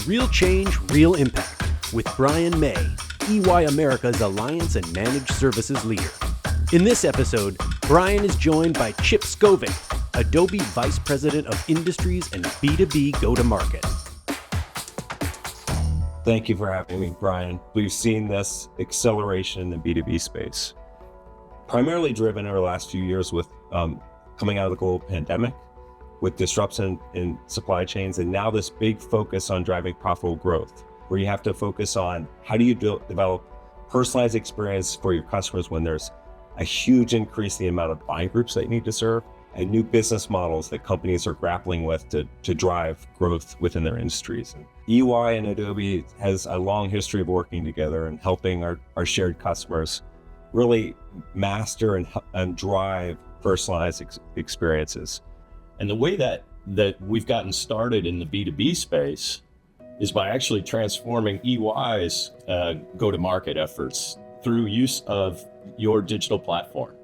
Real Change, Real Impact with Brian May, EY America's Alliance and Managed Services leader. In this episode, Brian is joined by Chip Scovic, Adobe Vice President of Industries and B2B Go-to-Market. Thank you for having me, Brian. We've seen this acceleration in the B2B space, primarily driven over the last few years with coming out of the global pandemic, with disruption in supply chains, and now this big focus on driving profitable growth, where you have to focus on how do you develop personalized experience for your customers when there's a huge increase in the amount of buying groups that you need to serve, and new business models that companies are grappling with to drive growth within their industries. And EY and Adobe has a long history of working together and helping our shared customers really master and drive personalized experiences. And the way that we've gotten started in the B2B space is by actually transforming EY's go-to-market efforts through use of your digital platform.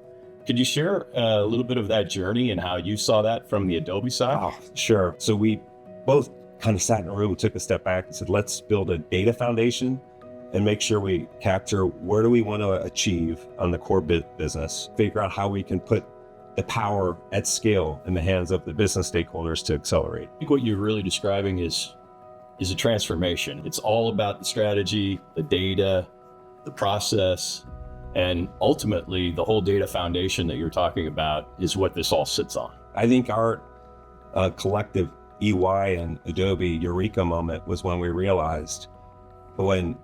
Could you share a little bit of that journey and how you saw that from the Adobe side? Oh, sure. So we both kind of sat in a room, took a step back and said, let's build a data foundation and make sure we capture where do we want to achieve on the core business, figure out how we can put the power at scale in the hands of the business stakeholders to accelerate. I think what you're really describing is a transformation. It's all about the strategy, the data, the process, and ultimately the whole data foundation that you're talking about is what this all sits on. I think our collective EY and Adobe eureka moment was when we realized when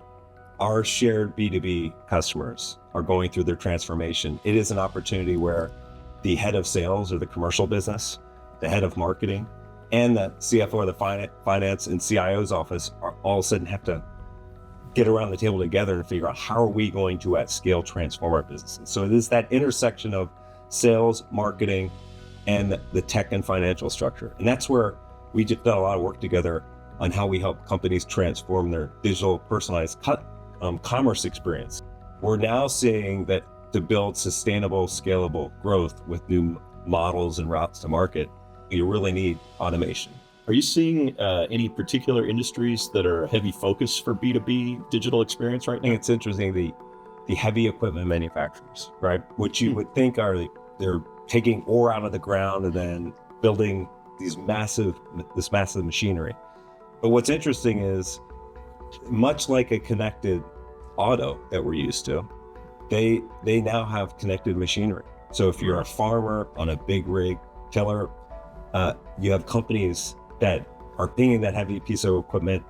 our shared B2B customers are going through their transformation, it is an opportunity where the head of sales or the commercial business, the head of marketing, and the CFO or the finance and CIO's office are all of a sudden have to get around the table together and figure out how are we going to at scale transform our businesses. So it is that intersection of sales, marketing, and the tech and financial structure. And that's where we just done a lot of work together on how we help companies transform their digital personalized commerce experience. We're now seeing that to build sustainable, scalable growth with new models and routes to market, you really need automation. Are you seeing any particular industries that are a heavy focus for B2B digital experience right now? I think it's interesting, the heavy equipment manufacturers, right? Which you would think they're taking ore out of the ground and then building this massive machinery. But what's interesting is, much like a connected auto that we're used to, they now have connected machinery. So if you're a farmer on a big rig tiller, you have companies that are pinging that heavy piece of equipment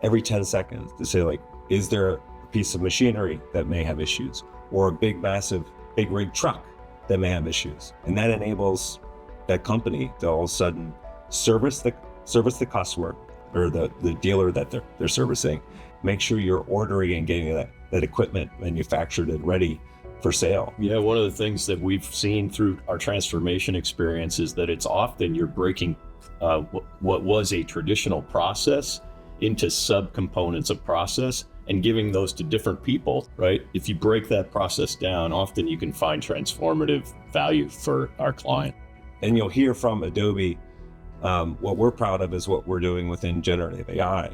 every 10 seconds to say, like, is there a piece of machinery that may have issues, or a big rig truck that may have issues? And that enables that company to all of a sudden service the customer or the dealer that they're servicing, make sure you're ordering and getting that equipment manufactured and ready for sale. Yeah, one of the things that we've seen through our transformation experience is that it's often you're breaking what was a traditional process into subcomponents of process and giving those to different people, right? If you break that process down, often you can find transformative value for our client. And you'll hear from Adobe, what we're proud of is what we're doing within generative AI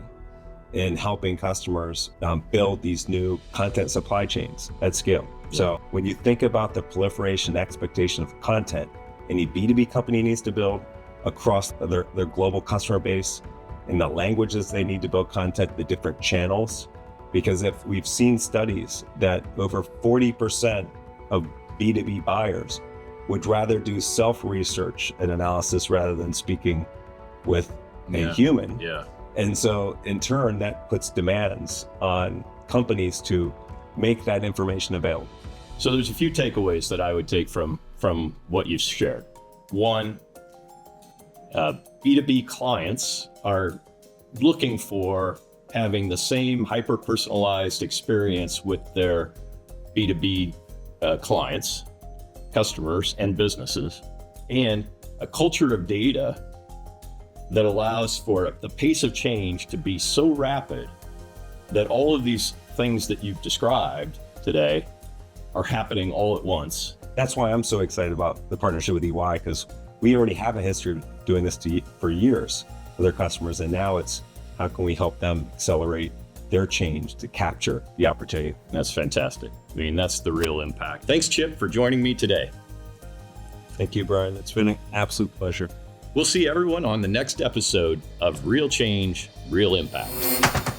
in helping customers build these new content supply chains at scale. Yeah. So when you think about the proliferation expectation of content any B2B company needs to build across their global customer base, in the languages they need to build content, the different channels, because if we've seen studies that over 40% of B2B buyers would rather do self-research and analysis rather than speaking with a human. Yeah. And so in turn, that puts demands on companies to make that information available. So there's a few takeaways that I would take from what you've shared. One, B2B clients are looking for having the same hyper-personalized experience with their B2B clients, customers, and businesses, and a culture of data that allows for the pace of change to be so rapid that all of these things that you've described today are happening all at once. That's why I'm so excited about the partnership with EY, because we already have a history of doing this for years with our customers, and now it's How can we help them accelerate their change to capture the opportunity? That's fantastic. I mean, that's the real impact. Thanks, Chip, for joining me today. Thank you, Brian. It's been an absolute pleasure. We'll see everyone on the next episode of Real Change, Real Impact.